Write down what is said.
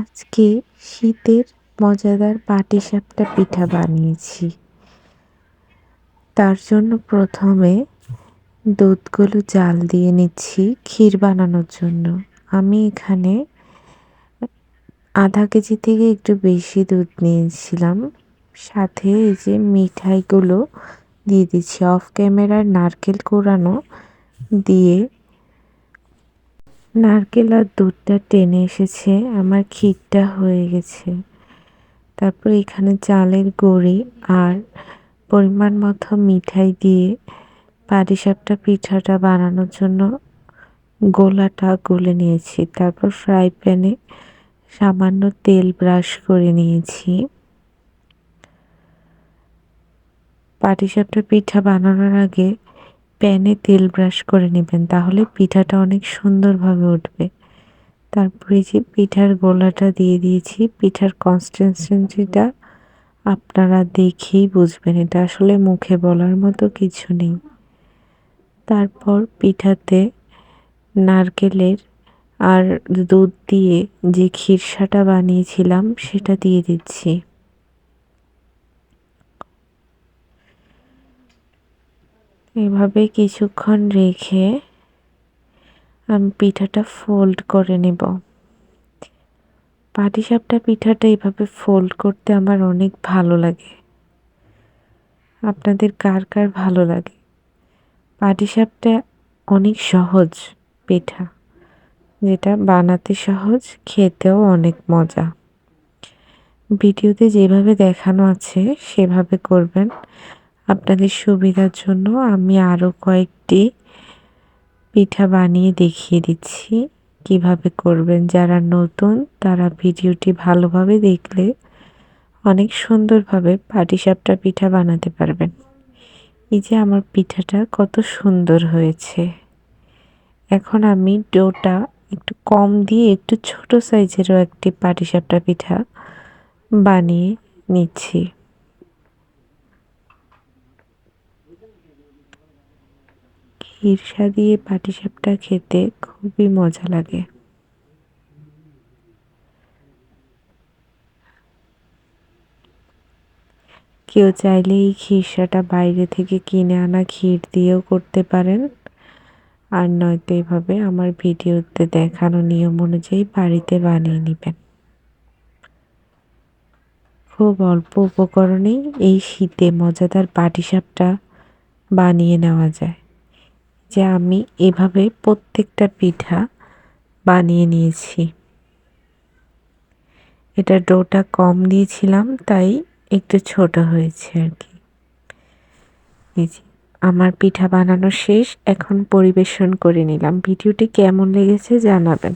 আজকে শীতের মজাদার পাটিসাপটা পিঠা বানিয়েছি। তার জন্য প্রথমে দুধগুলো জাল দিয়ে নিচ্ছি ক্ষীর বানানোর জন্য। আমি এখানে আধা কেজি থেকে একটু বেশি দুধ নিয়েছিলাম। সাথে এই যে মিঠাইগুলো দিয়ে দিচ্ছি। অফ ক্যামেরার নারকেল কোড়ানো দিয়ে নারকেল আর দুধটা টেনে এসেছে, আমার ক্ষীরটা হয়ে গেছে। তারপর এখানে চালের গুঁড়ি আর পরিমাণ মতো মিঠাই দিয়ে পাটিসাপটা পিঠাটা বানানোর জন্য গোলাটা গুলে নিয়েছি। তারপর ফ্রাই প্যানে সামান্য তেল ব্রাশ করে নিয়েছি। পাটিসাপটা পিঠা বানানোর আগে প্যানে তেল ব্রাশ করে নেবেন, তাহলে পিঠাটা অনেক সুন্দরভাবে উঠবে। তারপরে যে পিঠার গোলাটা দিয়ে দিয়েছি। পিঠার কনসিস্টেন্সিটা আপনারা দেখেই বুঝবেন, এটা আসলে মুখে বলার মতো কিছু নেই। তারপর পিঠাতে নারকেলের আর দুধ দিয়ে যে ক্ষীরসাটা বানিয়েছিলাম সেটা দিয়ে দিচ্ছি। এভাবে কিছুক্ষণ রেখে আমি পিঠাটা ফোল্ড করে নেব। পাটিসাপটা পিঠাটা এভাবে ফোল্ড করতে আমার অনেক ভালো লাগে। আপনাদের কার কার ভালো লাগে? পাটিসাপটা অনেক সহজ পিঠা, যেটা বানাতে সহজ, খেতেও অনেক মজা। ভিডিওতে যেভাবে দেখানো আছে সেভাবে করবেন। আপনাদের সুবিধার জন্য আমি আরও কয়েকটি পিঠা বানিয়ে দেখিয়ে দিচ্ছি কিভাবে করবেন। যারা নতুন তারা ভিডিওটি ভালোভাবে দেখলে অনেক সুন্দরভাবে পাটিসাপটা পিঠা বানাতে পারবেন। এই যে আমার পিঠাটা কত সুন্দর হয়েছে। এখন আমি ডোটা একটু কম দিয়ে একটু ছোট সাইজেরও একটি পাটিসাপটা পিঠা বানিয়ে নিচ্ছি। ক্ষীরসা দিয়ে পাটিসাপটা খেতে খুবই মজা লাগে। কেউ চাইলে এই ক্ষীরসাটা বাইরে থেকে কিনে আনা ক্ষীর দিয়েও করতে পারেন, আর নয়তো এভাবে আমার ভিডিওতে দেখানো নিয়ম অনুযায়ী বাড়িতে বানিয়ে নেবেন। খুব অল্প উপকরণেই এই শীতে মজাদার পাটিসাপটা বানিয়ে নেওয়া যায়। যে আমি এভাবে প্রত্যেকটা পিঠা বানিয়ে নিয়েছি। এটা ডোটা কম দিয়েছিলাম তাই একটু ছোট হয়েছে আর কি। এই যে আমার পিঠা বানানো শেষ, এখন পরিবেশন করে নিলাম। ভিডিওটি কেমন লেগেছে জানাবেন।